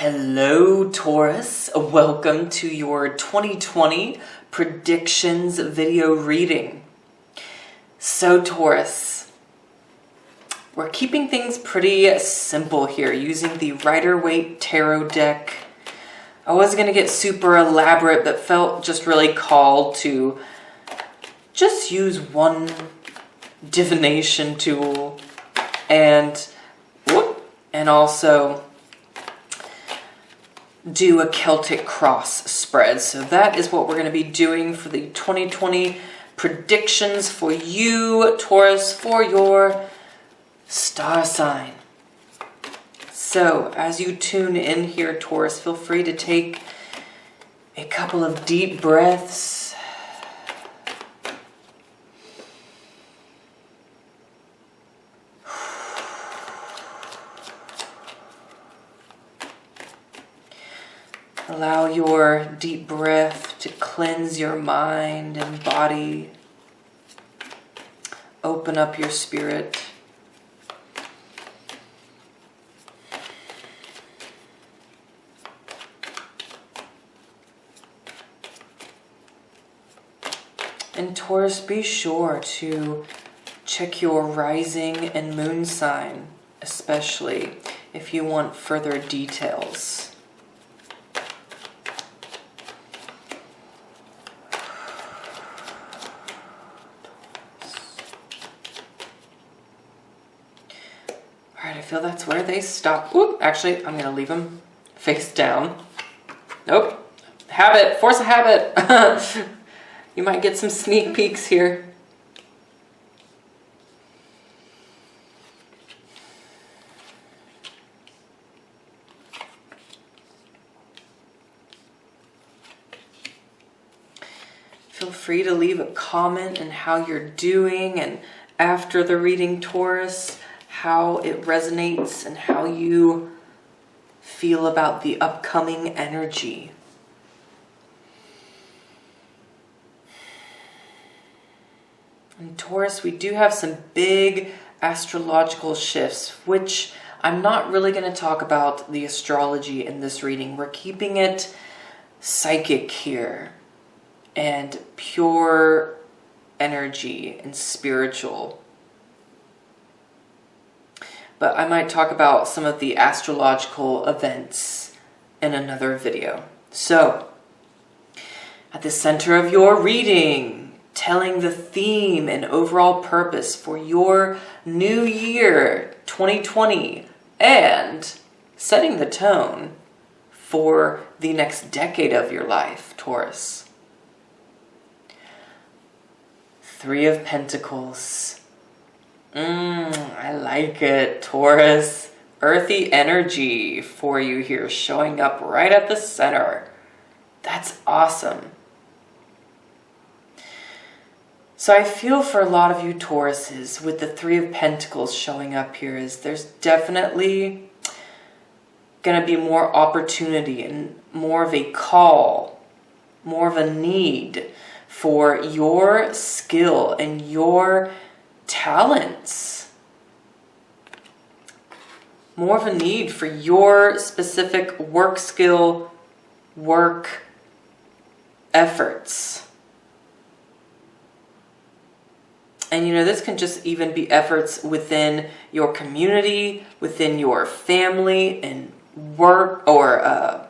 Hello Taurus, welcome to your 2020 predictions video reading. So Taurus, we're keeping things pretty simple here using the Rider-Waite Tarot deck. I wasn't going to get super elaborate, but felt just really called to just use one divination tool and also do a Celtic cross spread. So that is what we're going to be doing for the 2020 predictions for you, Taurus, for your star sign. So as you tune in here, Taurus, feel free to take a couple of deep breaths. Allow your deep breath to cleanse your mind and body. Open up your spirit. And Taurus, be sure to check your rising and moon sign, especially if you want further details. Alright, I feel that's where they stop. Oop, actually, I'm going to leave them face down. Nope. Habit. Force a habit. You might get some sneak peeks here. Feel free to leave a comment on how you're doing and after the reading, Taurus, how it resonates and how you feel about the upcoming energy. And Taurus, we do have some big astrological shifts, which I'm not really going to talk about the astrology in this reading. We're keeping it psychic here and pure energy and spiritual. But I might talk about some of the astrological events in another video. So, at the center of your reading, telling the theme and overall purpose for your new year, 2020, and setting the tone for the next decade of your life, Taurus. Three of Pentacles. I like it, Taurus. Earthy energy for you here, showing up right at the center. That's awesome. So I feel for a lot of you Tauruses with the Three of Pentacles showing up here is there's definitely going to be more opportunity and more of a call, more of a need for your skill and your talents. More of a need for your specific work skill, work efforts. And you know, this can just even be efforts within your community, within your family and work or,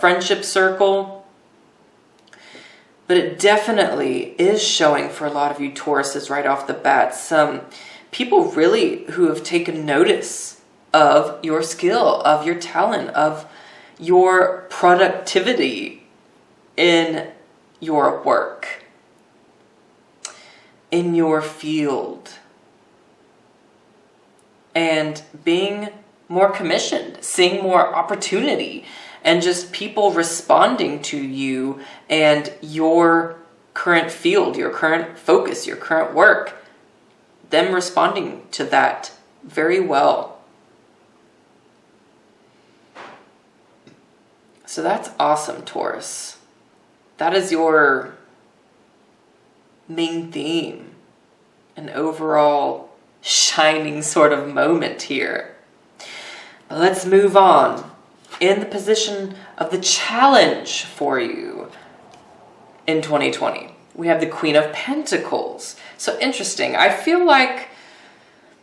friendship circle. But it definitely is showing for a lot of you Tauruses right off the bat. Some people really who have taken notice of your skill, of your talent, of your productivity in your work, in your field, and being more commissioned, seeing more opportunity, and just people responding to you and your current field, your current focus, your current work, them responding to that very well. So that's awesome, Taurus. That is your main theme, an overall shining sort of moment here. But let's move on in the position of the challenge for you in 2020. We have the Queen of Pentacles. So interesting. I feel like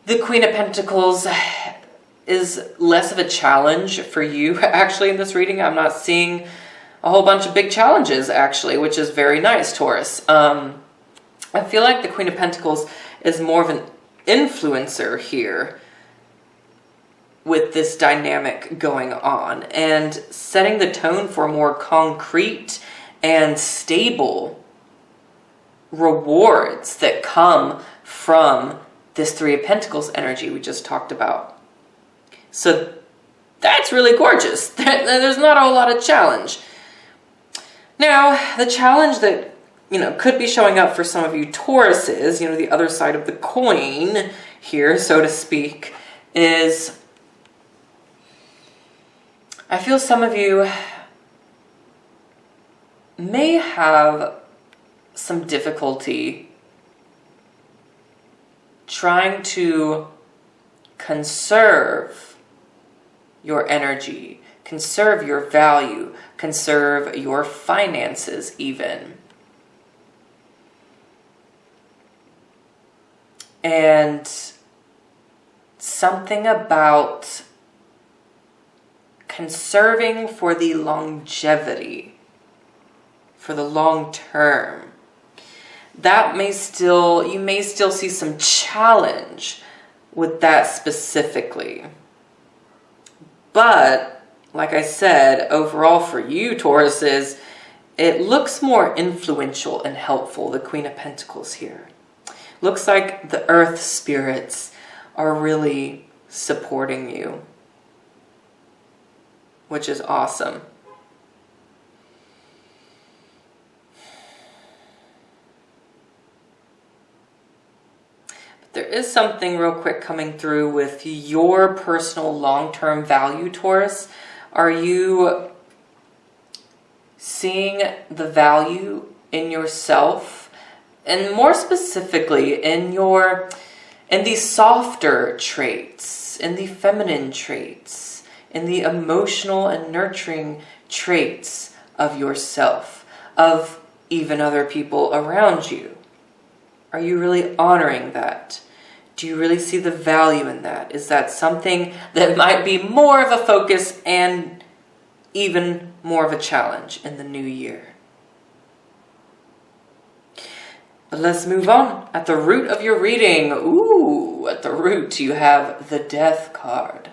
the Queen of Pentacles is less of a challenge for you actually in this reading. I'm not seeing a whole bunch of big challenges actually, which is very nice, Taurus. I feel like the Queen of Pentacles is more of an influencer here with this dynamic going on and setting the tone for more concrete and stable rewards that come from this Three of Pentacles energy we just talked about. So that's really gorgeous. There's not a whole lot of challenge. Now, the challenge that, could be showing up for some of you Tauruses, the other side of the coin here, so to speak, is I feel some of you may have some difficulty trying to conserve your energy, conserve your value, conserve your finances even. And something about conserving for the longevity, for the long term. That you may still see some challenge with that specifically. But, like I said, overall for you, Tauruses, it looks more influential and helpful, the Queen of Pentacles here. Looks like the earth spirits are really supporting you, which is awesome. There is something real quick coming through with your personal long-term value, Taurus. Are you seeing the value in yourself? And more specifically, in the softer traits, in the feminine traits, in the emotional and nurturing traits of yourself, of even other people around you? Are you really honoring that? Do you really see the value in that? Is that something that might be more of a focus and even more of a challenge in the new year? But let's move on. At the root of your reading, at the root you have the Death card.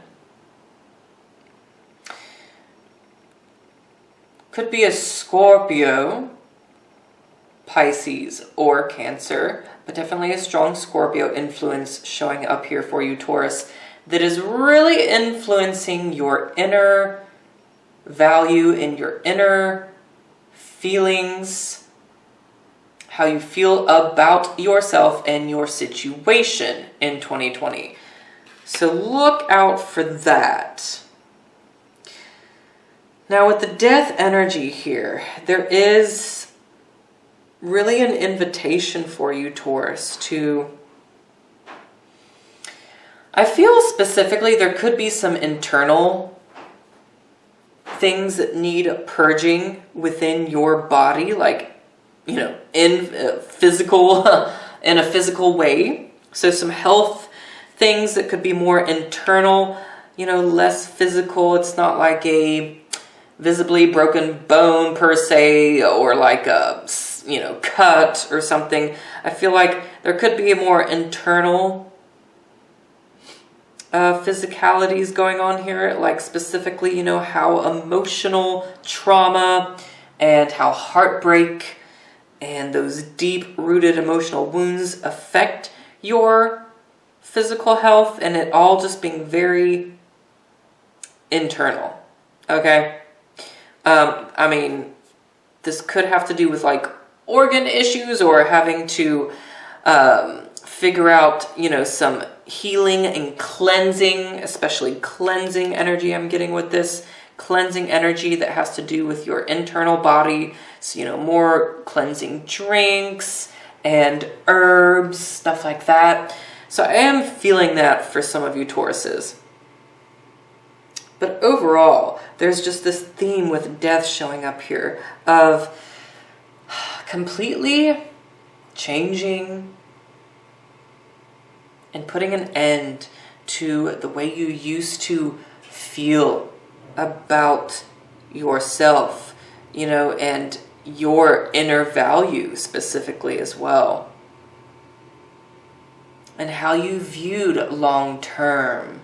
Could be a Scorpio, Pisces, or Cancer, but definitely a strong Scorpio influence showing up here for you, Taurus, that is really influencing your inner value and your inner feelings, how you feel about yourself and your situation in 2020. So look out for that. Now with the Death energy here, there is really an invitation for you, Taurus, to... I feel specifically there could be some internal things that need purging within your body, like, in a physical way. So some health things that could be more internal, less physical. It's not like a visibly broken bone per se, or like a cut or something. I feel like there could be a more internal physicalities going on here, like specifically, how emotional trauma and how heartbreak and those deep-rooted emotional wounds affect your physical health, and it all just being very internal, okay? I mean, this could have to do with like organ issues, or having to figure out, some healing and cleansing, especially cleansing energy I'm getting with this. Cleansing energy that has to do with your internal body. So, more cleansing drinks and herbs, stuff like that. So I am feeling that for some of you Tauruses. But overall, there's just this theme with death showing up here of completely changing and putting an end to the way you used to feel about yourself, you know, and your inner value specifically as well. And how you viewed long-term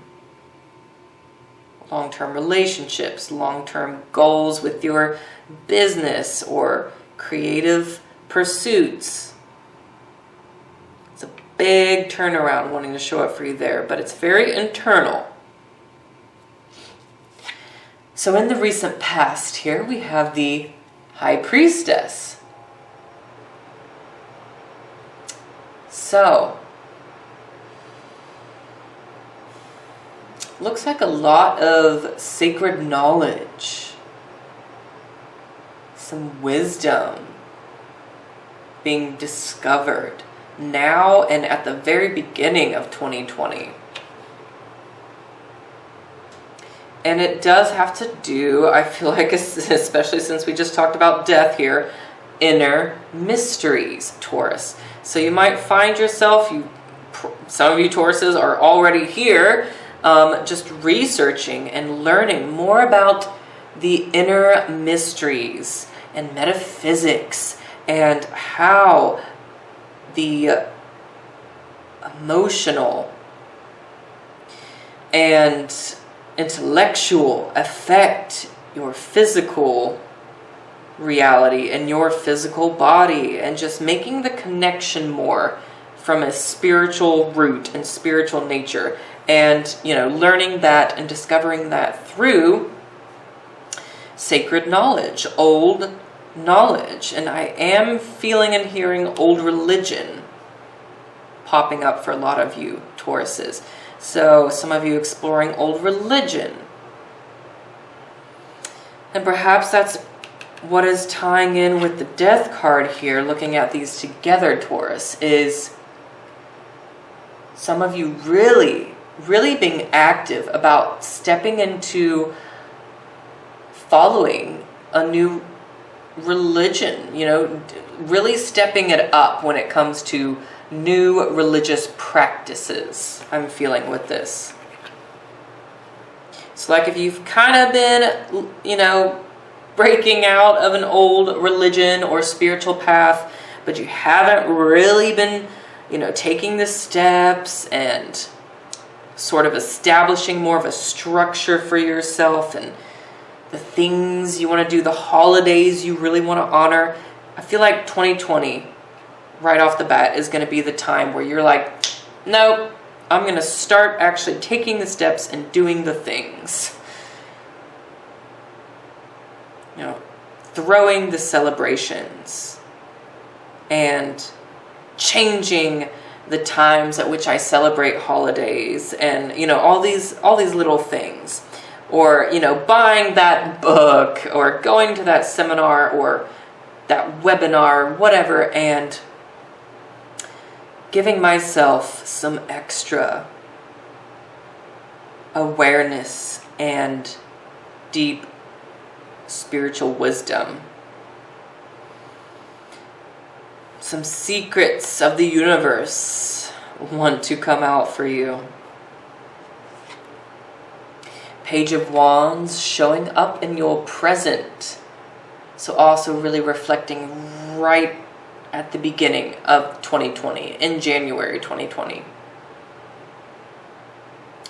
relationships, long-term goals with your business or creative pursuits. It's a big turnaround wanting to show up for you there, but it's very internal. So in the recent past here, we have the High Priestess. So, looks like a lot of sacred knowledge, some wisdom being discovered now and at the very beginning of 2020. And it does have to do, I feel like, especially since we just talked about death here, inner mysteries, Taurus. So you might find yourself, some of you Tauruses are already here, just researching and learning more about the inner mysteries and metaphysics and how the emotional and intellectual affect your physical reality and your physical body, and just making the connection more from a spiritual root and spiritual nature, and, you know, learning that and discovering that through sacred knowledge, old knowledge. And I am feeling and hearing old religion popping up for a lot of you Tauruses. So some of you exploring old religion. And perhaps that's what is tying in with the death card here, looking at these together, Taurus, is some of you really being active about stepping into following a new religion, you know, really stepping it up when it comes to new religious practices, I'm feeling with this. So like if you've kind of been, you know, breaking out of an old religion or spiritual path, but you haven't really been, you know, taking the steps and sort of establishing more of a structure for yourself and the things you want to do, the holidays you really want to honor, I feel like 2020 right off the bat is going to be the time where you're like, nope, I'm going to start actually taking the steps and doing the things. You know, throwing the celebrations and changing the times at which I celebrate holidays, and, you know, all these little things. Or, you know, buying that book or going to that seminar or that webinar, whatever, and giving myself some extra awareness and deep spiritual wisdom. Some secrets of the universe want to come out for you. Page of Wands showing up in your present. So also really reflecting right at the beginning of 2020, in January 2020.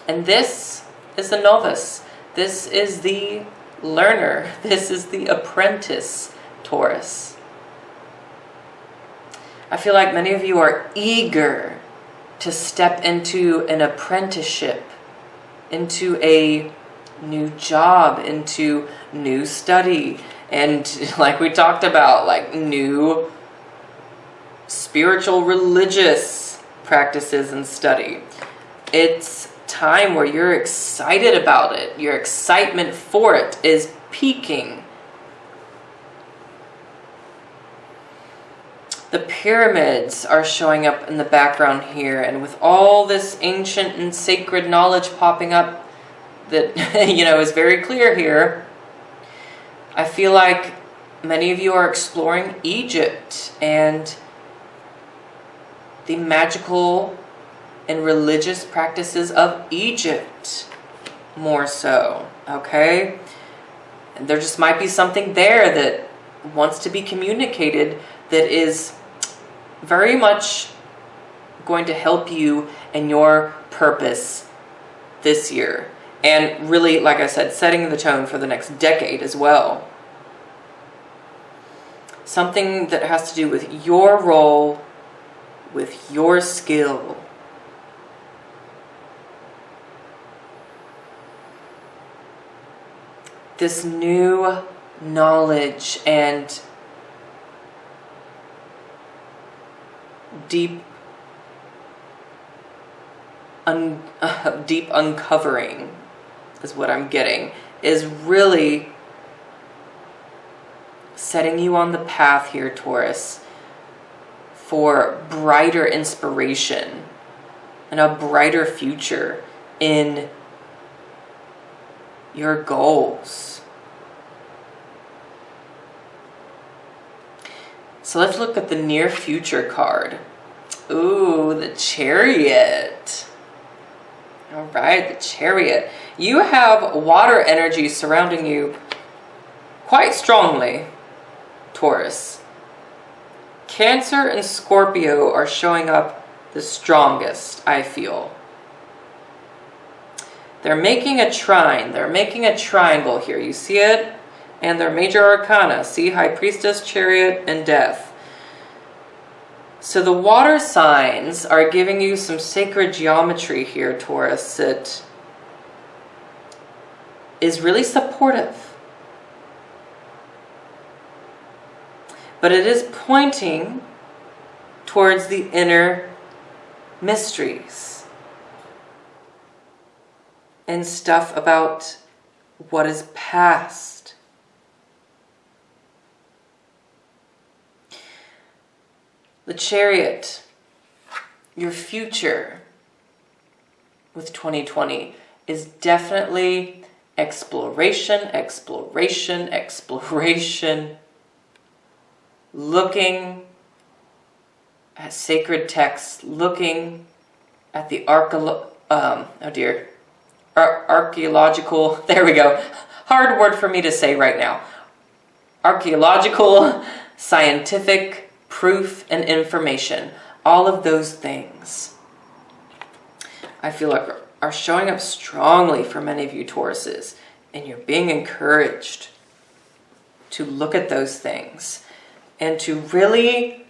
And this is the novice. This is the learner. This is the apprentice, Taurus. I feel like many of you are eager to step into an apprenticeship, into a new job, into new study, and like we talked about, like new spiritual religious practices and study. It's time where you're excited about it. Your excitement for it is peaking. The pyramids are showing up in the background here, and with all this ancient and sacred knowledge popping up, that, is very clear here. I feel like many of you are exploring Egypt and the magical and religious practices of Egypt more so, okay? And there just might be something there that wants to be communicated that is very much going to help you in your purpose this year. And really, like I said, setting the tone for the next decade as well. Something that has to do with your role, with your skill. This new knowledge and deep uncovering is what I'm getting, is really setting you on the path here, Taurus, for brighter inspiration and a brighter future in your goals. So let's look at the near future card. Ooh, the Chariot. All right, the Chariot. You have water energy surrounding you quite strongly, Taurus. Cancer and Scorpio are showing up the strongest, I feel. They're making a trine. They're making a triangle here. You see it? And their major arcana. See, High Priestess, Chariot, and Death. So the water signs are giving you some sacred geometry here, Taurus, that is really supportive. But it is pointing towards the inner mysteries and stuff about what is past. The Chariot, your future with 2020 is definitely exploration, exploration, exploration, looking at sacred texts, looking at the archaeological, there we go, hard word for me to say right now, archaeological, scientific proof and information, all of those things, I feel like are showing up strongly for many of you Tauruses, and you're being encouraged to look at those things and to really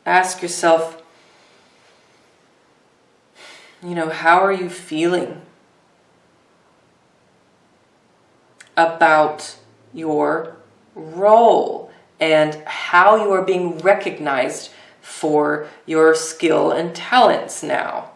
ask yourself, how are you feeling about your role and how you are being recognized for your skill and talents now?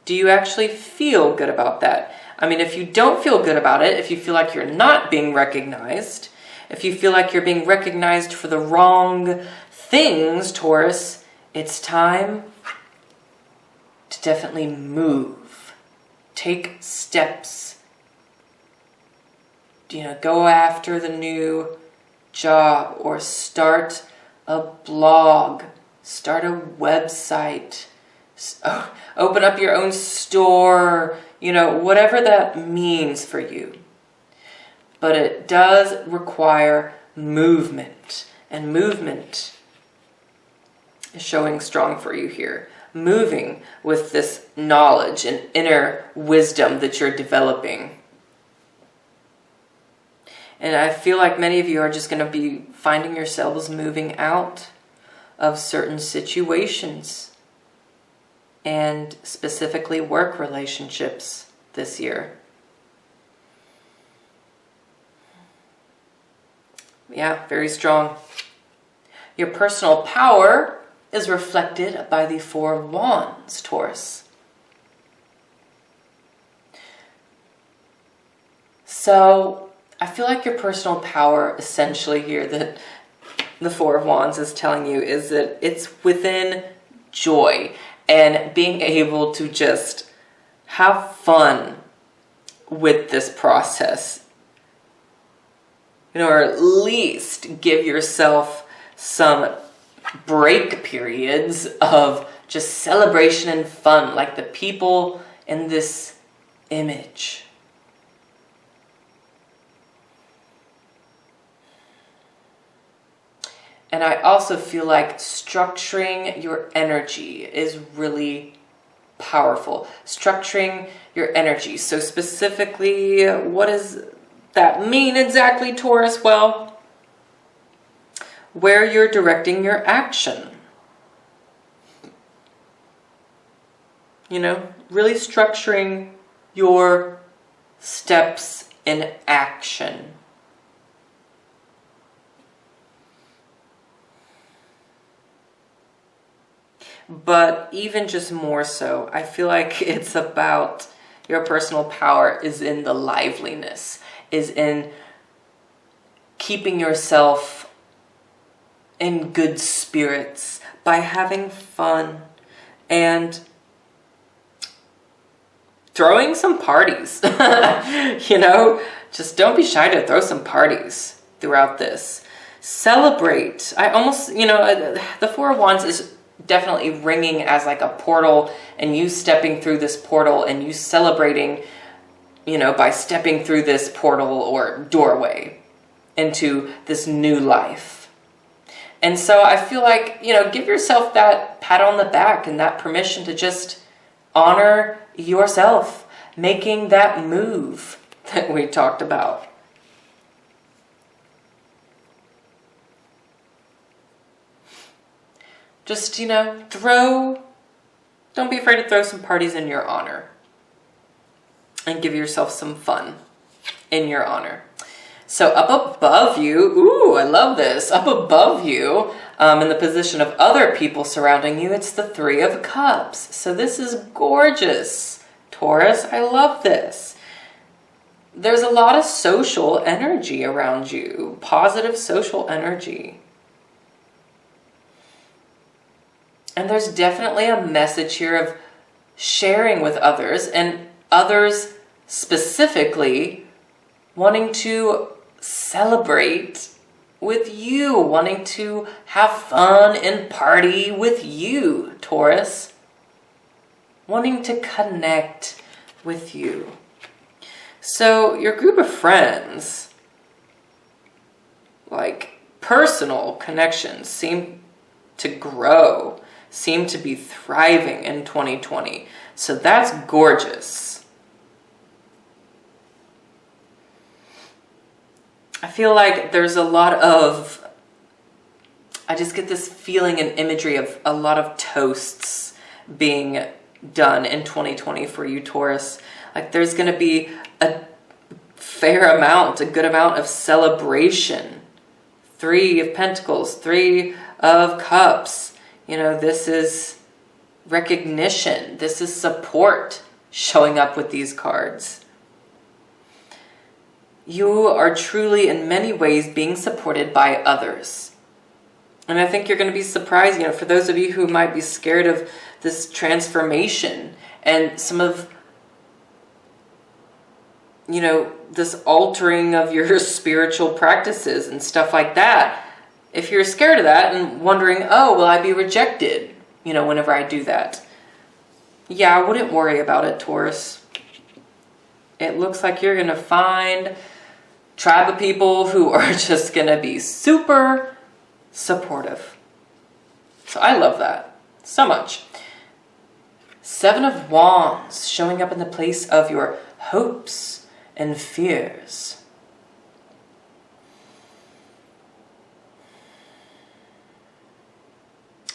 Do you actually feel good about that? I mean, if you don't feel good about it, if you feel like you're not being recognized, if you feel like you're being recognized for the wrong things, Taurus, it's time to definitely move. Take steps. Go after the new job, or start a blog, start a website, open up your own store, whatever that means for you. But it does require movement, and movement is showing strong for you here. Moving with this knowledge and inner wisdom that you're developing. And I feel like many of you are just going to be finding yourselves moving out of certain situations, and specifically work relationships this year. Yeah, very strong. Your personal power is reflected by the Four of Wands, Taurus. So I feel like your personal power, essentially here, that the Four of Wands is telling you, is that it's within joy and being able to just have fun with this process. Or at least give yourself some break periods of just celebration and fun, like the people in this image. And I also feel like structuring your energy is really powerful. Structuring your energy. So specifically, what does that mean exactly, Taurus? Well, where you're directing your action. Really structuring your steps in action. But even just more so, I feel like it's about your personal power is in the liveliness, is in keeping yourself in good spirits by having fun and throwing some parties. Just don't be shy to throw some parties throughout this. Celebrate. The Four of Wands is definitely ringing as like a portal, and you stepping through this portal and you celebrating, by stepping through this portal or doorway into this new life. And so I feel like, give yourself that pat on the back and that permission to just honor yourself, making that move that we talked about. Just, don't be afraid to throw some parties in your honor and give yourself some fun in your honor. So up above you, ooh, I love this. Up above you, in the position of other people surrounding you, it's the Three of Cups. So this is gorgeous, Taurus. I love this. There's a lot of social energy around you, positive social energy. And there's definitely a message here of sharing with others, and others specifically wanting to celebrate with you, wanting to have fun and party with you, Taurus. Wanting to connect with you. So your group of friends, like personal connections, seem to grow, seem to be thriving in 2020. So that's gorgeous. I feel like there's a lot of, I just get this feeling and imagery of a lot of toasts being done in 2020 for you, Taurus. Like there's going to be a fair amount, a good amount of celebration. Three of Pentacles, Three of Cups. This is recognition. This is support showing up with these cards. You are truly, in many ways, being supported by others. And I think you're going to be surprised, for those of you who might be scared of this transformation and some of, this altering of your spiritual practices and stuff like that. If you're scared of that and wondering, oh, will I be rejected, whenever I do that? Yeah, I wouldn't worry about it, Taurus. It looks like you're going to find a tribe of people who are just going to be super supportive. So I love that so much. Seven of Wands showing up in the place of your hopes and fears.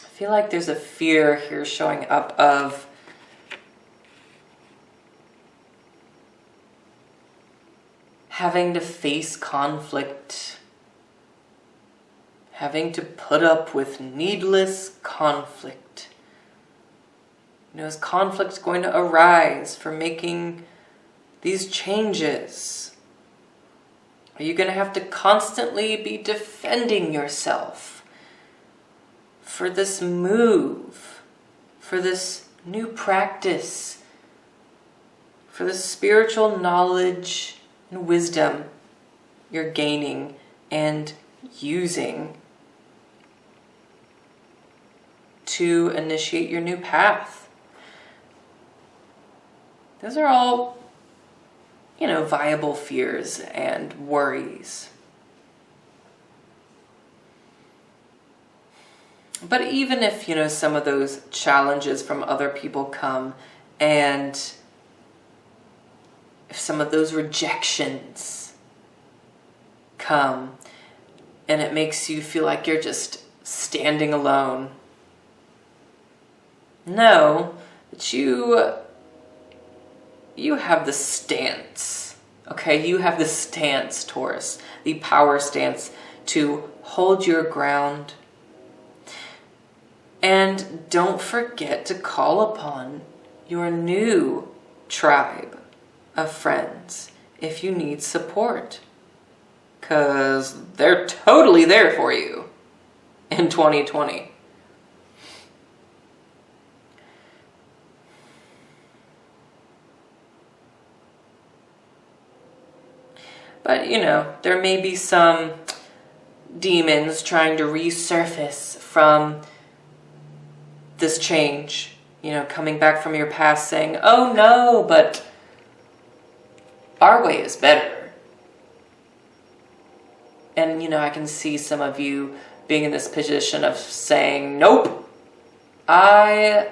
I feel like there's a fear here showing up of having to face conflict, having to put up with needless conflict. Is conflict going to arise for making these changes? Are you going to have to constantly be defending yourself for this move, for this new practice, for the spiritual knowledge and wisdom you're gaining and using to initiate your new path. Those are all, viable fears and worries. But even if, some of those challenges from other people come, and if some of those rejections come, and it makes you feel like you're just standing alone, know that you have the stance, okay? You have the stance, Taurus, the power stance to hold your ground. And don't forget to call upon your new tribe of friends if you need support, because they're totally there for you in 2020. But, there may be some demons trying to resurface from this change, coming back from your past saying, oh no, but our way is better. And, I can see some of you being in this position of saying, nope, I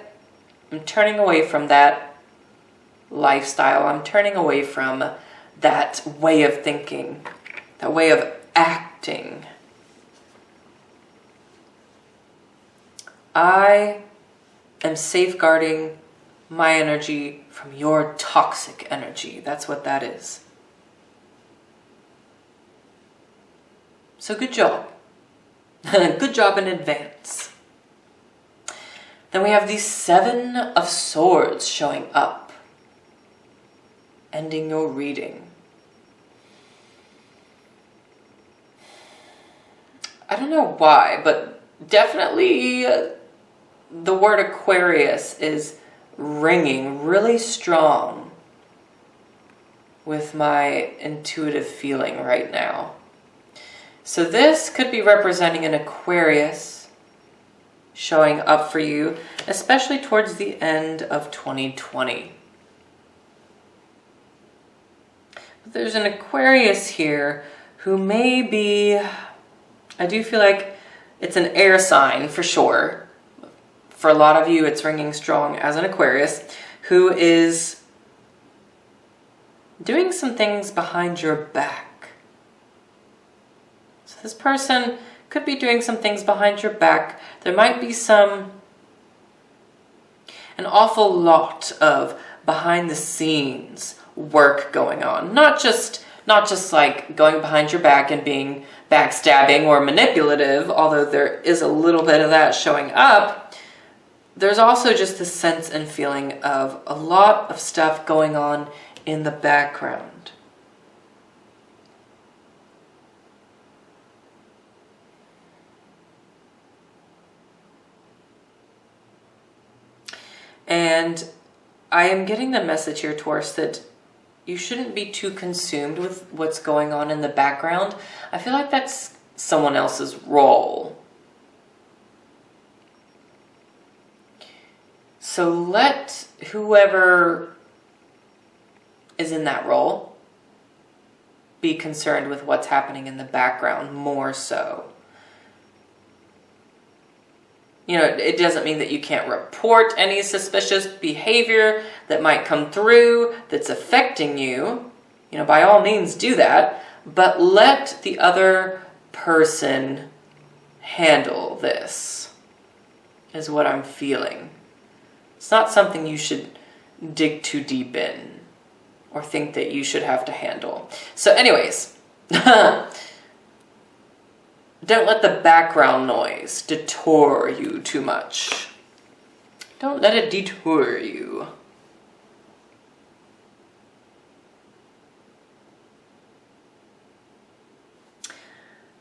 am turning away from that lifestyle. I'm turning away from that way of thinking, that way of acting. I am safeguarding my energy from your toxic energy. That's what that is. So good job. Good job in advance. Then we have the Seven of Swords showing up, ending your reading. I don't know why, but definitely the word Aquarius is ringing really strong with my intuitive feeling right now. So this could be representing an Aquarius showing up for you, especially towards the end of 2020. There's an Aquarius here who may be, I do feel like it's an air sign for sure. For a lot of you, it's ringing strong as an Aquarius who is doing some things behind your back. So this person could be doing some things behind your back. There might be an awful lot of behind the scenes work going on. Not just like going behind your back and being backstabbing or manipulative, although there is a little bit of that showing up. There's also just the sense and feeling of a lot of stuff going on in the background. And I am getting the message here, Taurus, that you shouldn't be too consumed with what's going on in the background. I feel like that's someone else's role. So let whoever is in that role be concerned with what's happening in the background more so. It doesn't mean that you can't report any suspicious behavior that might come through that's affecting you. By all means do that, but let the other person handle this, is what I'm feeling. It's not something you should dig too deep in or think that you should have to handle. So anyways, don't let the background noise detour you too much. Don't let it detour you.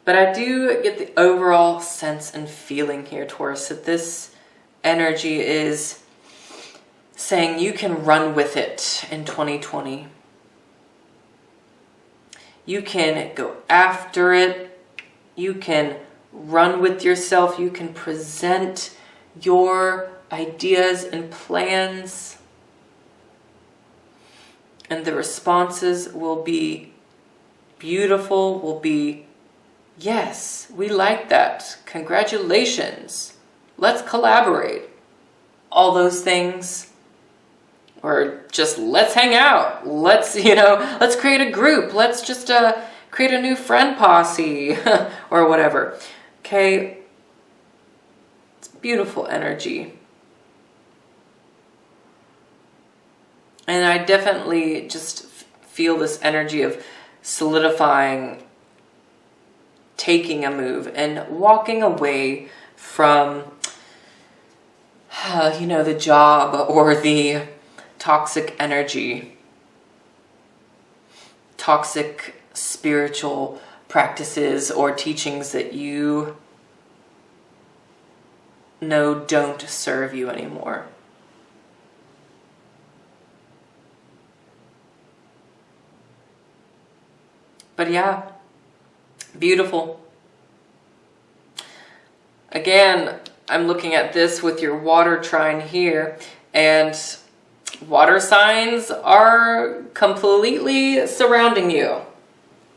But I do get the overall sense and feeling here, Taurus, that this energy is saying you can run with it in 2020. You can go after it. You can run with yourself. You can present your ideas and plans. And the responses will be beautiful, will be, yes, we like that. Congratulations. Let's collaborate. All those things. Or just let's hang out. Let's, let's create a group. Let's just create a new friend posse or whatever. Okay. It's beautiful energy. And I definitely just feel this energy of solidifying, taking a move and walking away from, the job or the toxic energy, toxic spiritual practices or teachings that you know don't serve you anymore. But yeah, beautiful. Again, I'm looking at this with your water trine here, and water signs are completely surrounding you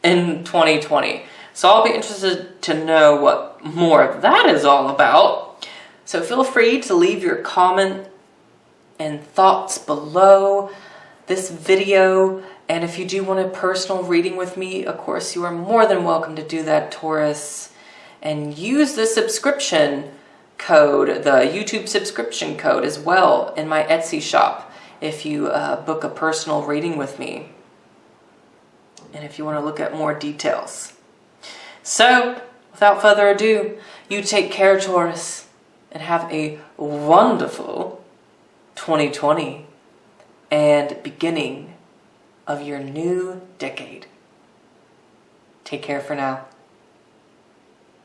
in 2020. So I'll be interested to know what more of that is all about. So feel free to leave your comment and thoughts below this video. And if you do want a personal reading with me, of course, you are more than welcome to do that, Taurus. And use the subscription code, the YouTube subscription code as well in my Etsy shop if you book a personal reading with me. And if you want to look at more details. So, without further ado, you take care, Taurus, and have a wonderful 2020 and beginning of your new decade. Take care for now.